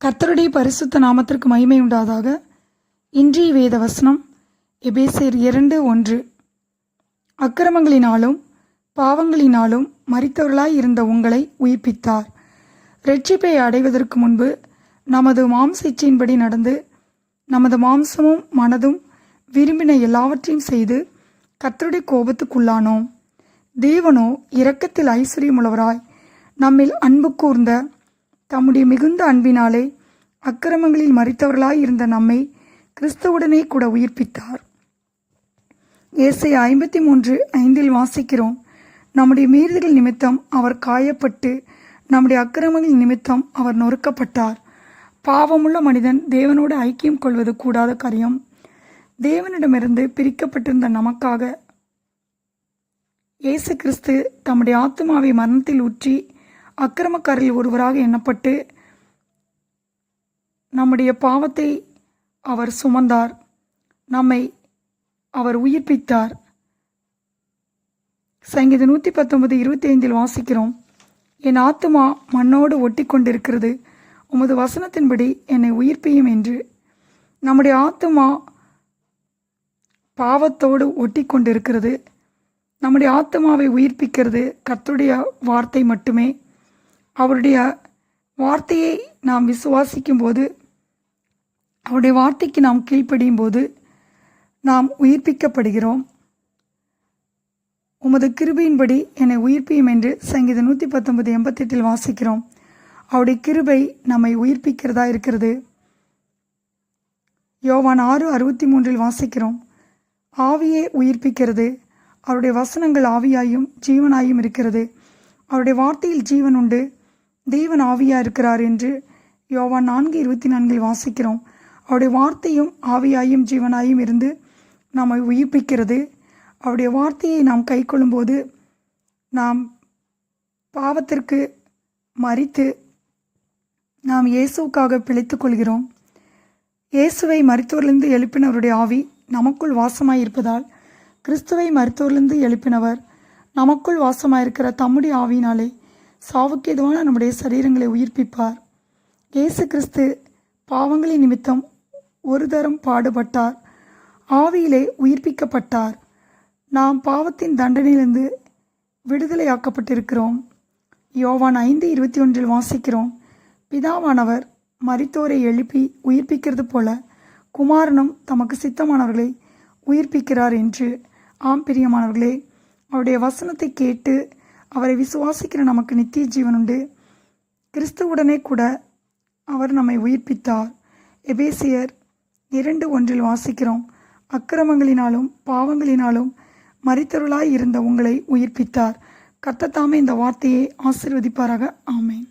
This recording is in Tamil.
கர்த்தருடைய பரிசுத்த நாமத்திற்கு மகிமை உண்டாதாக. இன்றைய வேத வசனம் எபேசியர் 2:1. அக்கிரமங்களினாலும் பாவங்களினாலும் மரித்தவர்களாய் இருந்த உங்களை உயிர்ப்பித்தார். இரட்சிப்பை அடைவதற்கு முன்பு நமது மாம்ச இச்சையின்படி நடந்து நமது மாம்சமும் மனதும் விரும்பின எல்லாவற்றையும் செய்து கர்த்தருடைய கோபத்துக்குள்ளானோம். தேவனோ இரக்கத்தில் ஐஸ்வர்யமுள்ளவராய் நம்மில் அன்பு கூர்ந்த தம்முடைய மிகுந்த அன்பினாலே அக்கிரமங்களில் மரித்தவர்களாய் இருந்த நம்மை கிறிஸ்துவுடனே கூட உயிர்ப்பித்தார். ஏசாயா 53:5 வாசிக்கிறோம், நம்முடைய மீறுதல்கள் நிமித்தம் அவர் காயப்பட்டு நம்முடைய அக்கிரமங்கள் நிமித்தம் அவர் நொறுக்கப்பட்டார். பாவமுள்ள மனிதன் தேவனோடு ஐக்கியம் கொள்வது கூடாத காரியம். தேவனிடமிருந்து பிரிக்கப்பட்டிருந்த நமக்காக இயேசு கிறிஸ்து தம்முடைய ஆத்துமாவை மரணத்தில் ஊற்றி அக்கிரமக்காரில் ஒருவராக எண்ணப்பட்டு நம்முடைய பாவத்தை அவர் சுமந்தார். நம்மை அவர் உயிர்ப்பித்தார். சங்கீதம் 119:25 வாசிக்கிறோம், என் ஆத்துமா மண்ணோடு ஒட்டி கொண்டிருக்கிறது, உமது வசனத்தின்படி என்னை உயிர்ப்பியும் என்று. நம்முடைய ஆத்துமா பாவத்தோடு ஒட்டி கொண்டிருக்கிறது. நம்முடைய ஆத்துமாவை உயிர்ப்பிக்கிறது கர்த்தருடைய வார்த்தை மட்டுமே. அவருடைய வார்த்தையை நாம் விசுவாசிக்கும் போது, அவருடைய வார்த்தைக்கு நாம் கீழ்ப்படியும் போது நாம் உயிர்ப்பிக்கப்படுகிறோம். உமது கிருபையின்படி என்னை உயிர்ப்பியும் என்று சங்கீதம் 119:88 வாசிக்கிறோம். அவருடைய கிருபை நம்மை உயிர்ப்பிக்கிறதா இருக்கிறது. யோவான் 6:63 வாசிக்கிறோம், ஆவியே உயிர்ப்பிக்கிறது, அவருடைய வசனங்கள் ஆவியாயும் ஜீவனாயும் இருக்கிறது, அவருடைய வார்த்தையில் ஜீவன் உண்டு, தேவன் ஆவியா இருக்கிறார் என்று யோவான் 4:24 வாசிக்கிறோம். அவருடைய வார்த்தையும் ஆவியாயும் ஜீவனாயும் இருந்து நம்மை உயிர்ப்பிக்கிறது. அவருடைய வார்த்தையை நாம் கை கொள்ளும்போது நாம் பாவத்திற்கு மரித்து நாம் இயேசுக்காக பிழைத்துக் கொள்கிறோம். இயேசுவை மரித்தோரிலிருந்து எழுப்பினவருடைய ஆவி நமக்குள் வாசமாயிருப்பதால் கிறிஸ்துவை மரித்தோரிலிருந்து எழுப்பினவர் நமக்குள் வாசமாயிருக்கிற தம்முடைய ஆவியினாலே சாவுக்கு எதுவான நம்முடைய சரீரங்களை உயிர்ப்பிப்பார். இயேசு கிறிஸ்து பாவங்களின் நிமித்தம் ஒரு தரம் பாடுபட்டார், ஆவியிலே உயிர்ப்பிக்கப்பட்டார். நாம் பாவத்தின் தண்டனையிலிருந்து விடுதலையாக்கப்பட்டிருக்கிறோம். யோவான் 5:21 வாசிக்கிறோம், பிதாவானவர் மரித்தோரை எழுப்பி உயிர்ப்பிக்கிறது போல குமாரனும் தமக்கு சித்தமானவர்களை உயிர்ப்பிக்கிறார் என்று. ஆம் பிரியமானவர்களே, அவருடைய வசனத்தை கேட்டு அவரை விசுவாசிக்கிற நமக்கு நித்திய ஜீவன் உண்டு. கிறிஸ்துவுடனே கூட அவர் நம்மை உயிர்ப்பித்தார். எபேசியர் 2:1 வாசிக்கிறோம், அக்கிரமங்களினாலும் பாவங்களினாலும் மரித்தவர்களாய் இருந்த உங்களை உயிர்ப்பித்தார். கர்த்தர் தாமே இந்த வார்த்தையை ஆசீர்வதிப்பாராக. ஆமென்.